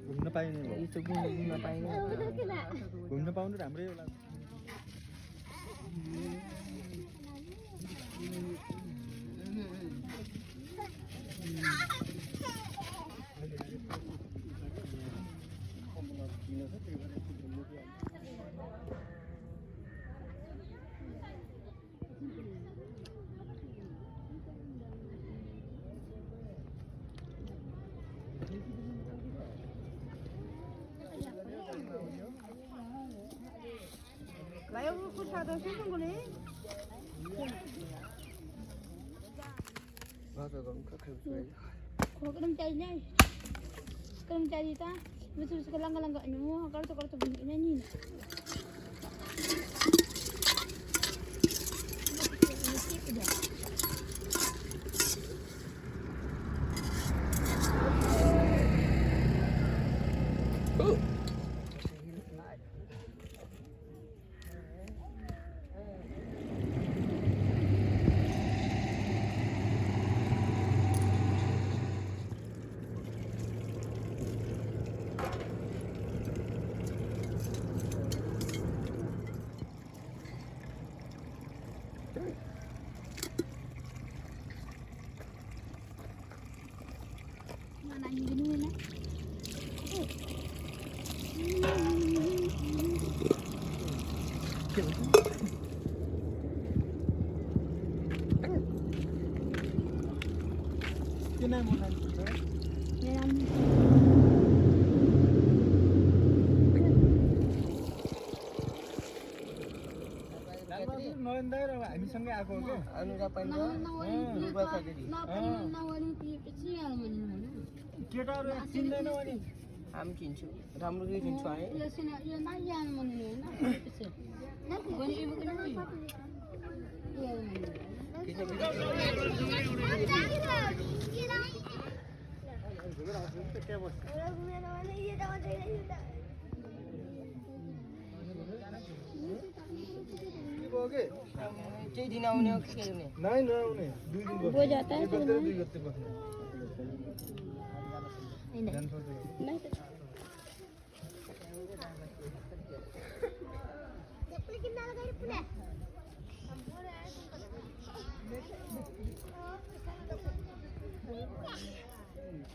घुम्न पाइने हो यस्तो घुम्न पाइने घुम्न पाउनु राम्रै होला Layo ko sa daw sino ko ni. Ko kerja ni. Kerja di ta. Mesti sekelang-kelang gak nemu. Kalau tu bunyi nyanyi. Mana ni gini na? किन मोटा नयनदा र हामीसँगै आएको हो के अनुरा पनि केटाहरू चिन्दैनौ अनि हामी चिन्छु राम्ररी चिन्छु है त्यही दिन आउने हो के हुने नै नआउने 2 दिन बस्छ जाता है 2 गते बस्ने नहीं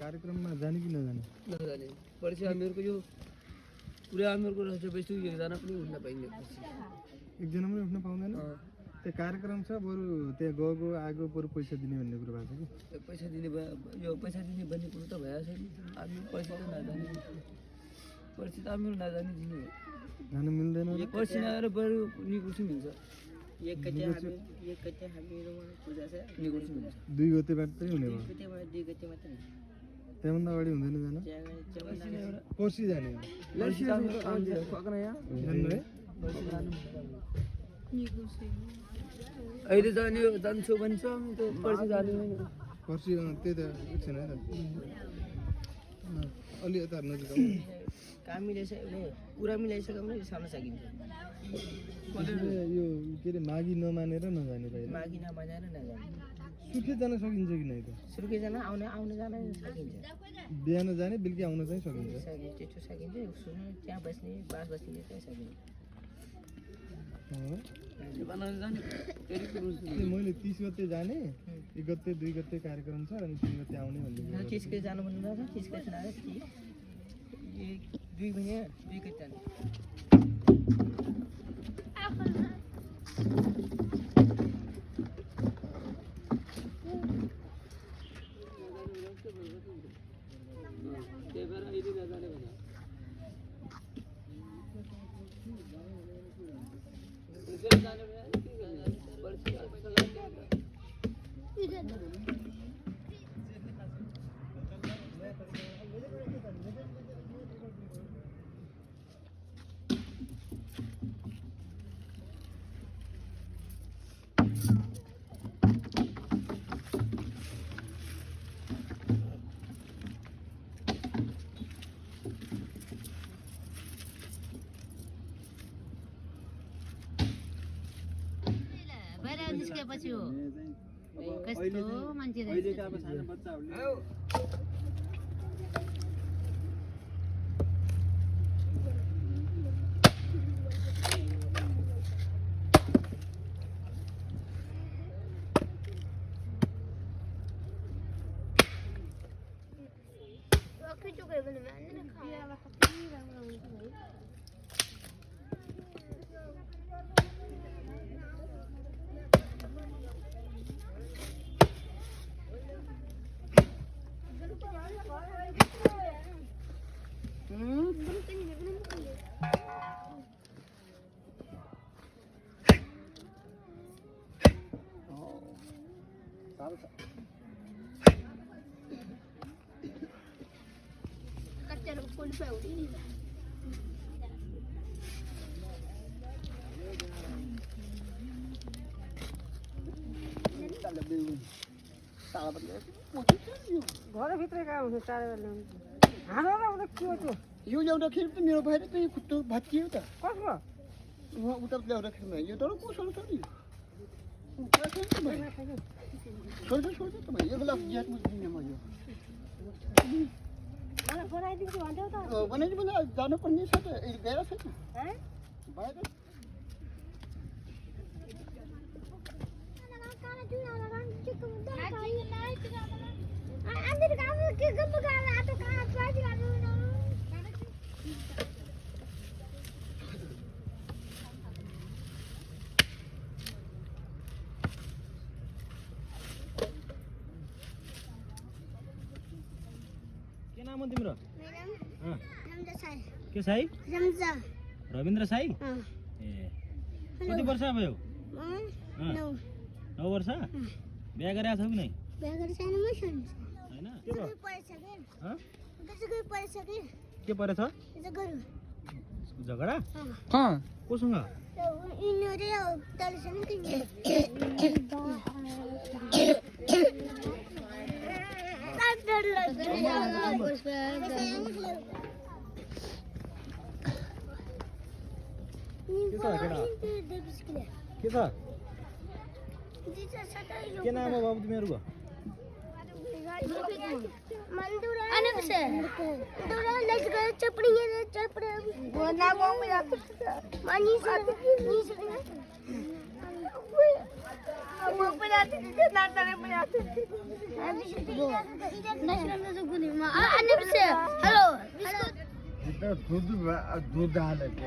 कार्यक्रममा जाने कि नजाने नजाने पर्सि हामीहरूको यो पुरै हामीहरूको रहेछ बेसी एकजना पनि उठ्न पाइने एकजना पनि उठ्न पाउँदैन त्यो कार्यक्रम छ बरु त्यहाँ गएको आगो बरु पैसा दिने भन्ने कुरा भएको छ कि पैसा दिने यो पैसा दिने भन्ने कुरो त भइहाल्छ नि हामी पैसा त नजाने पर्सि त हामीहरू नजाने दिने जानु मिल्दैन पर्सि नआएर बरु निकुर्सी मिल्छ एकचोटि हामीहरूमा पूजा छ निकुर्सी मिल्छ 2 गतेबाट चाहिँ हुने भयो 2 गते मात्र त्यहाँभन्दा अगाडि हुँदैन जान पर्सि जाने अहिले जान्छु भन्छ त्यो पर्सि जाने पर्सि त्यही त एकछिन है त अलि यता नजिक काम मिलाइसक्यो कुरा मिलाइसक्यो भने सार्न सकिन्छ यो के अरे मागी नमानेर नजाने बाहिर मागी नमानेर नजाने सुर्खेत जान सकिन्छ कि नै त सुर्खेत जान आउने जान सकिन्छ बिहान जाने बेलुकी आउन चाहिँ सकिन्छ त्यस्तो सकिन्छ त्यहाँ बस्ने बास बस्ने चाहिँ सकिन्छ मैले 30 गते जाने 1 गते 2 गते कार्यक्रम छ अनि 3 गते आउने भन्ने 30 गते जानु भन्नु छ 30 गते आएर 2 महिना 2 गते जाने निस्केपछि हो कस्तो मान्छे रहेछ घरभित्रै कहाँ हुन्छ चारैले हालेर के हो त्यो यो ल्याउँदाखेरि त मेरो भएर त यो खुट्टो भाँचियो त कसको उहाँ उता ल्याउँदाखेरिमा यो तर कसो छ नि छोड्छ त भाइ यो बेला ज्याट मुझ्दिनँ म यो मलाई बनाइदिन्छु भन्थ्यौ त बनाइदिनु बेला जानुपर्ने छ त गएर छैन बाहिर के नाम हो तिम्रो के साई रविन्द्र साई ए कति वर्ष भयो 9 वर्ष बिहा गरेका छौ कि नै हैन के भयो के परेछ झगडा कहाँ कोसँग के छ के नाम हो बाबु तिमीहरूको दूध हालेको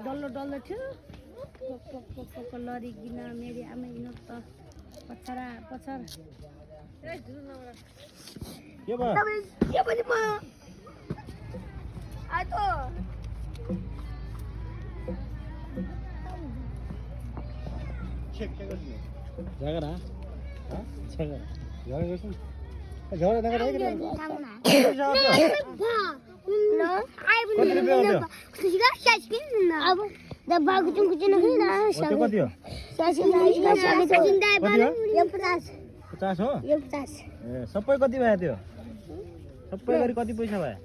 डल्लो डल्लो थियो लडिकन मेरो आमा हिँड्नु त पछाडा पछाड के भयो झगडा झगडा झगडा पचास हो ए सबै कति भयो त्यो सबै गरी कति पैसा भयो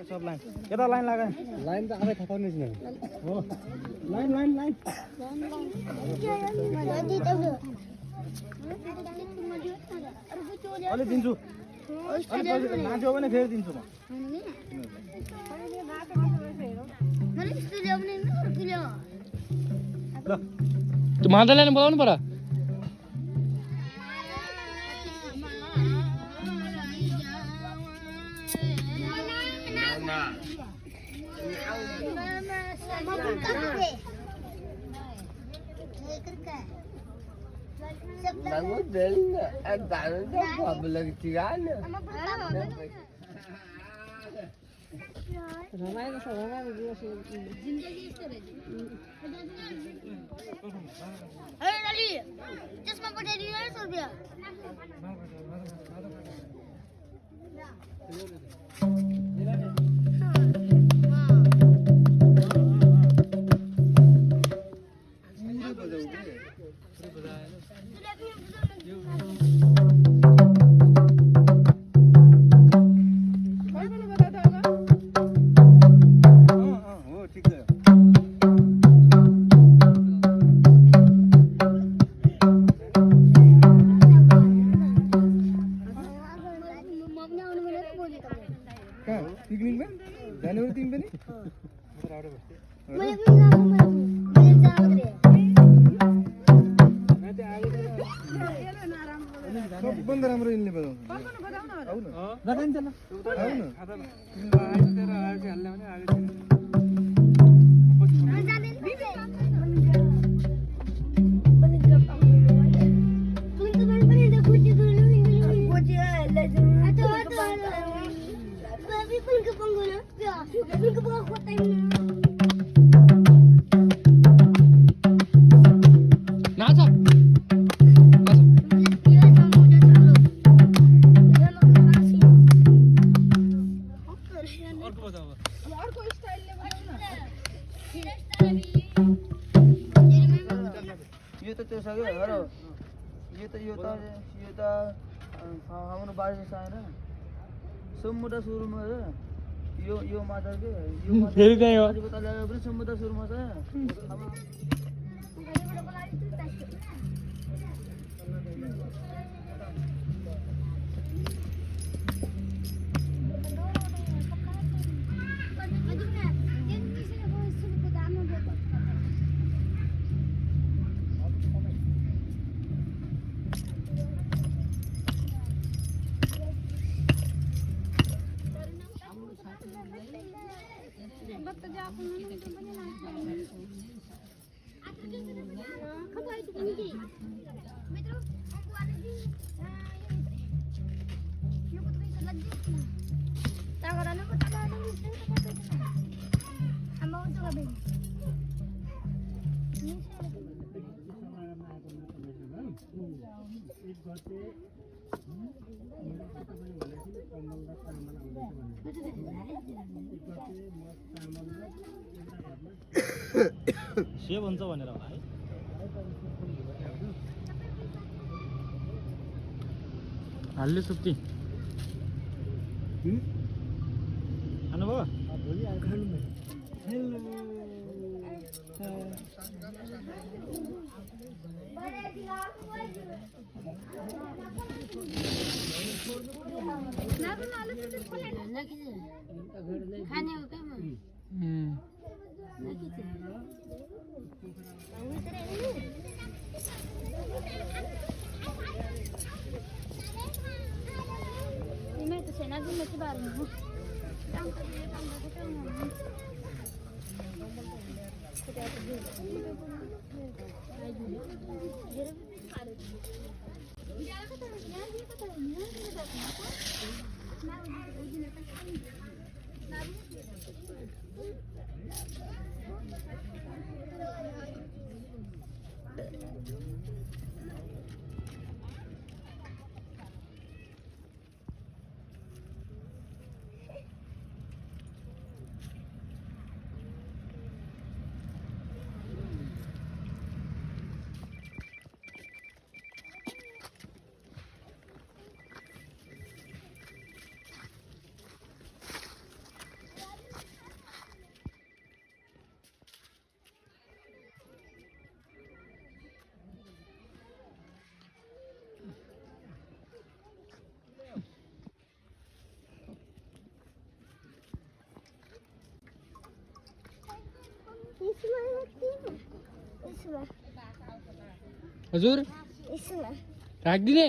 सब लाइन यता लाइन लगा लाइन त आफै थाहा पाउनु छैन हो लाइन लाइन लाइन अलि दिन्छु नाच्यो भने फेरि दिन्छु म ल त्यो मादललाई बोलाउनु पर्यो Lagu dele é dado da fábula que tiraram. रमाइलो छ रमाइलो दिवस जिंदगी यस्तो रहेछ अरे लाली त्यसमा पठाइदिनु 100 रुपैयाँ हो ठिक छ मम्मी आउनु भने त बोले तपाईँ कहाँ पिकनिकमा जाने हो तिमी पनि मैले पनि जानु मैले जानु सबभन्दा राम्रो यिनले बजाउँछ आउ न लगाइन्छ ल आउ न यो त त्यो सक्यो हेर यो त हाम्रो बाजे छैन समुद्र सुरुमा छ यो मात्र के यो फेरि चाहिँ हो बाजेको तले पनि समुद्र सुरुमा छ सेव हुन्छ भनेर होला है हाल्ले सुक्ति खानुभयो खाने हो क्या मैं तो सेना भी मत बार में हूँ हजुर राखिदिने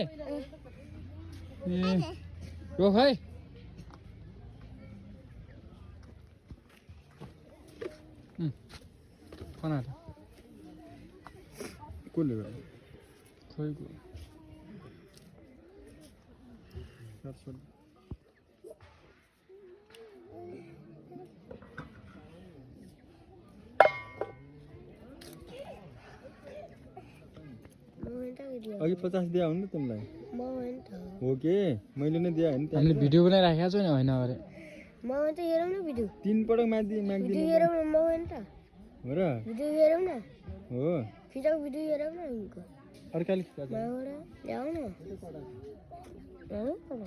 रोक है कना कसले गर्यो खोइ अघि 50 दिया हो नि तिमीलाई म होइन त हो के मैले नै दिए होइन हामीले भिडियो बनाइराखेको छु नि होइन अरे म होइन त हेरौँ न भिडियो 3 पटक माग्दिन हेरौँ न म होइन त हो र भिडियो हेरौँ न हो खिचाउ भिडियो हेरौँ न यिनको अर्काले माबाट ल्याऊ न ल्याऊ न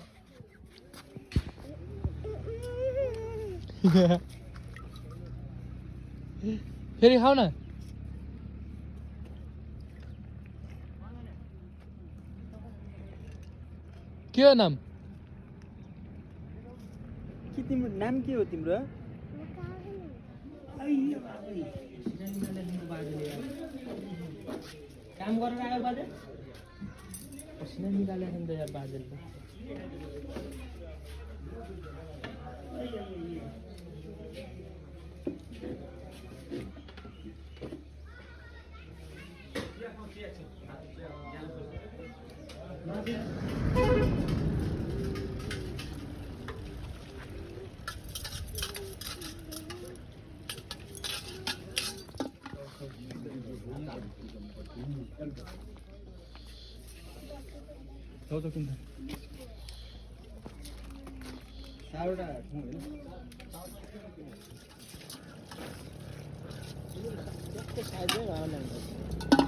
फेरि खाऊ न के हो नाम के तिम्रो नाम के हो तिम्रो काम गरेर आयो बाजे पसिना निकालेर नि त यार बाजेले जाऊ किन सावटा ठाउँ होइन साइजै भएन